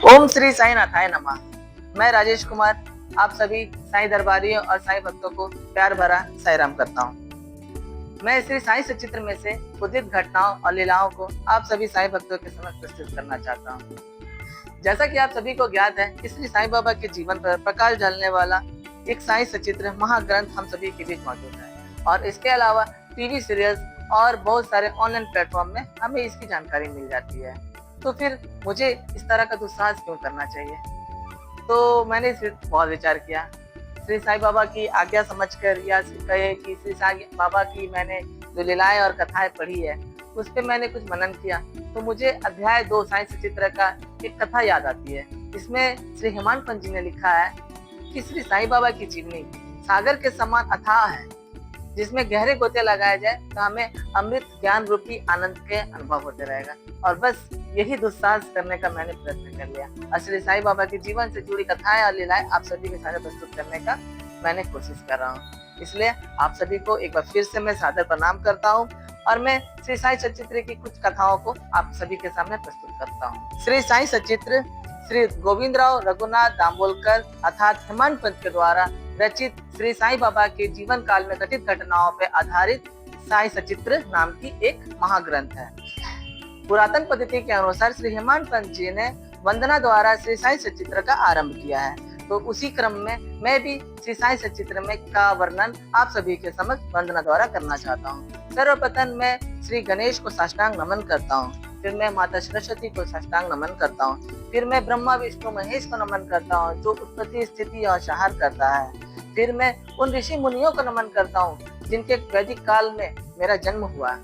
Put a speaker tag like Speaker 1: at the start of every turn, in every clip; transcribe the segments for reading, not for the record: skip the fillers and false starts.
Speaker 1: ओम श्री साई नाथाय नमः। मैं राजेश कुमार आप सभी साईं दरबारियों और साईं भक्तों को प्यार भरा साई राम करता हूँ। मैं श्री साईं सचित्र में से उदित घटनाओं और लीलाओं को आप सभी साईं भक्तों के समक्ष प्रस्तुत करना चाहता हूँ। जैसा कि आप सभी को ज्ञात है कि श्री साईं बाबा के जीवन पर प्रकाश डालने वाला एक साईं सचित्र महाग्रंथ हम सभी के बीच मौजूद है और इसके अलावा टीवी सीरियल्स और बहुत सारे ऑनलाइन प्लेटफॉर्म में हमें इसकी जानकारी मिल जाती है। तो फिर मुझे इस तरह का दुस्साहस क्यों करना चाहिए? तो मैंने इस बहुत विचार किया। श्री साईं बाबा की आज्ञा समझकर या कहे कि श्री साईं बाबा की मैंने जो लीलाएं और कथाएं पढ़ी है उस पे मैंने कुछ मनन किया तो मुझे अध्याय 2 साईं सचित्र का एक कथा याद आती है। इसमें श्री हेमांत पंत जी ने लिखा है कि श्री साईं बाबा की जीवनी सागर के समान अथाह है, जिसमें गहरे गोते लगाए जाए तो हमें अमृत ज्ञान रूपी आनंद के अनुभव होते रहेगा। और बस यही दुस्साहस करने का मैंने प्रयत्न कर लिया और श्री साईं बाबा के जीवन से जुड़ी कथाएं और लीलाएं आप सभी के सामने प्रस्तुत करने का मैंने कोशिश कर रहा हूँ। इसलिए आप सभी को एक बार फिर से मैं सादर प्रणाम करता हूँ और मैं श्री साईं सचित्र की कुछ कथाओं को आप सभी के सामने प्रस्तुत करता हूँ। श्री साईं सचित्र श्री गोविंदराव रघुनाथ दामोलकर अर्थात हेमांत पंत के द्वारा रचित श्री साईं बाबा के जीवन काल में घटित घटनाओं पर आधारित साईं सचित्र नाम की एक महाग्रंथ है। पुरातन पद्धति के अनुसार श्री हेमांत पंत जी ने वंदना द्वारा श्री साईं सचित्र का आरंभ किया है, तो उसी क्रम में मैं भी श्री साईं सचित्र में का वर्णन आप सभी के समक्ष वंदना द्वारा करना चाहता हूँ। सर्वप्रथम मैं श्री गणेश को साष्टांग नमन करता हूँ, फिर मैं माता सरस्वती को साष्टांग नमन करता हूँ, फिर मैं ब्रह्मा विष्णु महेश को नमन करता हूँ जो उत्पत्ति स्थिति और संहार करता है, फिर मैं उन ऋषि मुनियों को नमन करता हूँ जिनके वैदिक काल में मेरा जन्म हुआ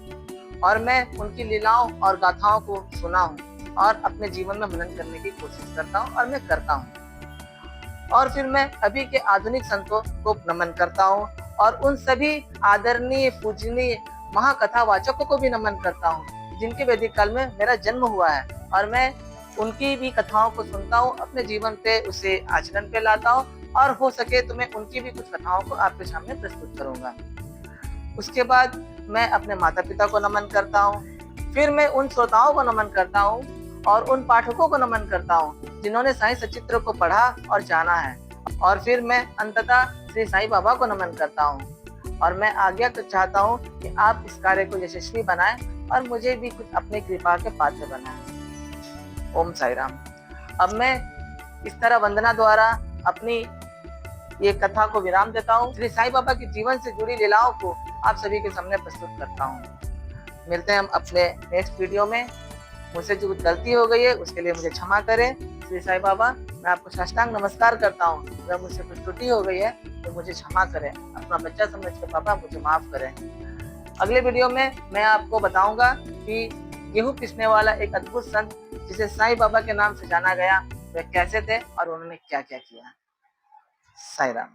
Speaker 1: और मैं उनकी लीलाओं और गाथाओं को सुना हूँ और अपने जीवन में मनन करने की कोशिश करता हूँ और मैं करता हूँ। और फिर मैं अभी के आधुनिक संतों को नमन करता हूँ और उन सभी आदरणीय पूजनीय महाकथा वाचकों को भी नमन करता हूँ जिनके वैदिक काल में मेरा जन्म हुआ है और मैं उनकी भी कथाओं को सुनता हूँ, अपने जीवन पे उसे आचरण पे लाता हूँ और हो सके तो मैं उनकी भी कुछ कथाओं को आपके सामने प्रस्तुत करूंगा। उसके बाद मैं अपने माता पिता को नमन करता हूँ, फिर मैं उन श्रोताओं को नमन करता हूँ और उन पाठकों को नमन करता हूँ जिन्होंने साईं सचित्र को पढ़ा और जाना है, और फिर मैं अंततः श्री साईं बाबा को नमन करता हूँ और मैं आज्ञा चाहता हूँ कि आप इस कार्य को यशस्वी बनाएं और मुझे भी कुछ अपनी कृपा के पात्र बनाएं। ओम साई राम। अब मैं इस तरह वंदना द्वारा अपनी ये कथा को विराम देता हूँ। श्री साईं बाबा के जीवन से जुड़ी लीलाओं को आप सभी के सामने प्रस्तुत करता हूँ। मिलते हैं हम अपने नेक्स्ट वीडियो में। मुझसे जो गलती हो गई है उसके लिए मुझे क्षमा करें। श्री साईं बाबा, मैं आपको साष्टांग नमस्कार करता हूँ। अगर मुझसे कुछ त्रुटि हो गई है तो मुझे क्षमा करें, अपना बच्चा समझ के पापा मुझे माफ करें। अगले वीडियो में मैं आपको बताऊंगा कि गेहूं पिसने वाला एक अद्भुत संत जिसे साईं बाबा के नाम से जाना गया वह कैसे थे और उन्होंने क्या क्या किया। साई राम।